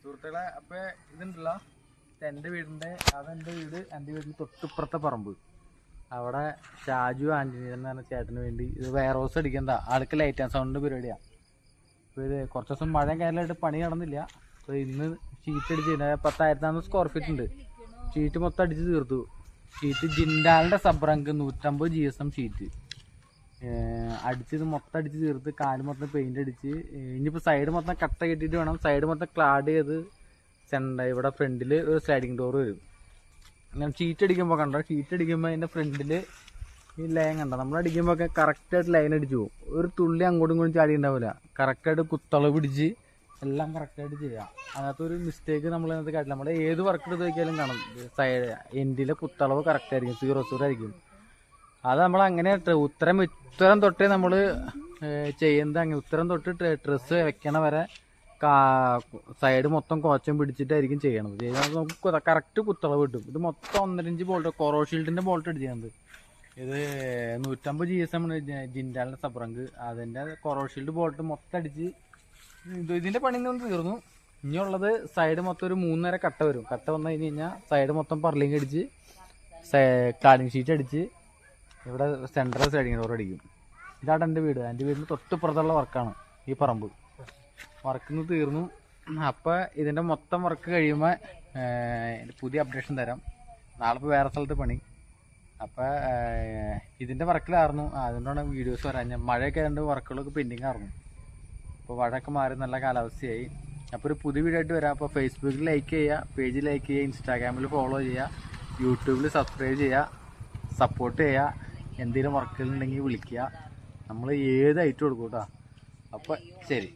സുഹൃത്തുക്കളെ, അപ്പൊ ഇതുണ്ടല്ലോ എൻ്റെ വീടിൻ്റെ അതെൻ്റെ വീട്, എൻ്റെ വീടിന് തൊട്ടിപ്പുറത്തെ പറമ്പ്. അവിടെ ഷാജു ആൻ്റണി എന്ന് പറഞ്ഞ ചേട്ടന് വേണ്ടി ഇത് വെയർ ഹൗസ് അടിക്കണ്ട ആൾക്ക് ലൈറ്റ് ആൻഡ് സൗണ്ടിൻ്റെ പരിപാടിയാണ്. അപ്പോൾ ഇത് കുറച്ച് ദിവസം മഴയും കാര്യമായിട്ട് പണി നടന്നില്ല. അപ്പോൾ ഇന്ന് ഷീറ്റ് അടിച്ച് 10,400 സ്ക്വയർ ഫീറ്റ് ഉണ്ട്. ഷീറ്റ് മൊത്തം അടിച്ച് തീർത്തു. ഷീറ്റ് ജിൻഡാലിൻ്റെ സബ്രങ്ക് 150 GSM ഷീറ്റ് അടിച്ചത് മൊത്തം അടിച്ച് തീർത്ത് കാല് മൊത്തം പെയിൻ്റ് അടിച്ച് ഇനിയിപ്പോൾ സൈഡ് മൊത്തം കട്ട കെട്ടിയിട്ട് വേണം. സൈഡ് മൊത്തം ക്ലാഡ് ചെയ്ത് ഇവിടെ ഫ്രണ്ടിൽ ഒരു സ്ലൈഡിങ് ഡോർ വരും. ഞാൻ ഷീറ്റ് അടിക്കുമ്പോൾ കണ്ടോ, ഷീറ്റ് അടിക്കുമ്പോൾ അതിൻ്റെ ഫ്രണ്ടിൽ ഈ ലൈൻ കണ്ടോ, നമ്മൾ അടിക്കുമ്പോൾ ഒക്കെ കറക്റ്റായിട്ട് ലൈൻ അടിച്ചു പോകും. ഒരു തുള്ളി അങ്ങോട്ടും ഇങ്ങോട്ടും ചാടി ഉണ്ടാവില്ല. കറക്റ്റായിട്ട് കുത്തളവ് പിടിച്ച് എല്ലാം കറക്റ്റായിട്ട് ചെയ്യാം. അതിനകത്തൊരു മിസ്റ്റേക്ക് നമ്മളതിനകത്ത് കാട്ടില്ല. നമ്മുടെ ഏത് വർക്ക് എടുത്ത് നോക്കിയാലും കാണും സൈഡ് എൻഡിലെ കുത്തളവ് കറക്റ്റായിരിക്കും, 0 ആയിരിക്കും. അത് നമ്മൾ അങ്ങനെ ഉത്തരം തൊട്ടേ നമ്മൾ ചെയ്യുന്നത്. അങ്ങനെ ഉത്തരം തൊട്ട് ഡ്രസ്സ് വെക്കണ വരെ സൈഡ് മൊത്തം കോച്ചം പിടിച്ചിട്ടായിരിക്കും ചെയ്യണത്. ചെയ്യുന്നത് നമുക്ക് കറക്റ്റ് കുത്തളവ് കിട്ടും. ഇത് മൊത്തം 1.5 ഇഞ്ച് ബോൾട്ട്, കൊറോ ഷീൽഡിൻ്റെ ബോൾട്ട് അടിച്ചത്. ഇത് 150 GSM ജിൻഡാലിൻ്റെ സബ്രങ്ക്. അതിൻ്റെ കൊറോ ഷീൽഡ് ബോൾട്ട് മൊത്തം അടിച്ച് ഇതിൻ്റെ പണി നിന്ന് തീർന്നു. ഇനിയുള്ളത് സൈഡ് മൊത്തം ഒരു 3 കട്ട വരും. കട്ട വന്നു കഴിഞ്ഞ് കഴിഞ്ഞാൽ സൈഡ് മൊത്തം പർലിങ് അടിച്ച് ക്ലാഡിങ് ഷീറ്റ് അടിച്ച് ഇവിടെ സെൻട്രൽ സ്ലൈഡിങ് ഡോർ അടിക്കും. ഇതാണ് എൻ്റെ വീട്. എൻ്റെ വീടിന് തൊട്ടിപ്പുറത്തുള്ള വർക്കാണ് ഈ പറമ്പ്. വർക്കിന്ന് തീർന്നു. അപ്പോൾ ഇതിൻ്റെ മൊത്തം വർക്ക് കഴിയുമ്പോൾ പുതിയ അപ്ഡേഷൻ തരാം. നാളെ ഇപ്പോൾ വേറെ സ്ഥലത്ത് പണി. അപ്പോൾ ഇതിൻ്റെ വർക്കിലായിരുന്നു, അതുകൊണ്ടാണ് വീഡിയോസ് വരാൻ. മഴയൊക്കെ ആയതുകൊണ്ട് വർക്കുകളൊക്കെ പെൻഡിങ് ആയിരുന്നു. അപ്പോൾ മഴയൊക്കെ മാറി നല്ല കാലാവസ്ഥയായി. അപ്പോൾ ഒരു പുതിയ വീഡിയോ ആയിട്ട് വരാം. അപ്പോൾ ഫേസ്ബുക്കിൽ ലൈക്ക് ചെയ്യുക, പേജിൽ ലൈക്ക് ചെയ്യുക, ഇൻസ്റ്റാഗ്രാമിൽ ഫോളോ ചെയ്യുക, യൂട്യൂബിൽ സബ്സ്ക്രൈബ് ചെയ്യുക, സപ്പോർട്ട് ചെയ്യുക. എന്തെങ്കിലും വർക്കുകളുണ്ടെങ്കിൽ വിളിക്കുക. നമ്മൾ ഏത് ഐറ്റം കൊടുക്കും കേട്ടോ. അപ്പോൾ ശരി.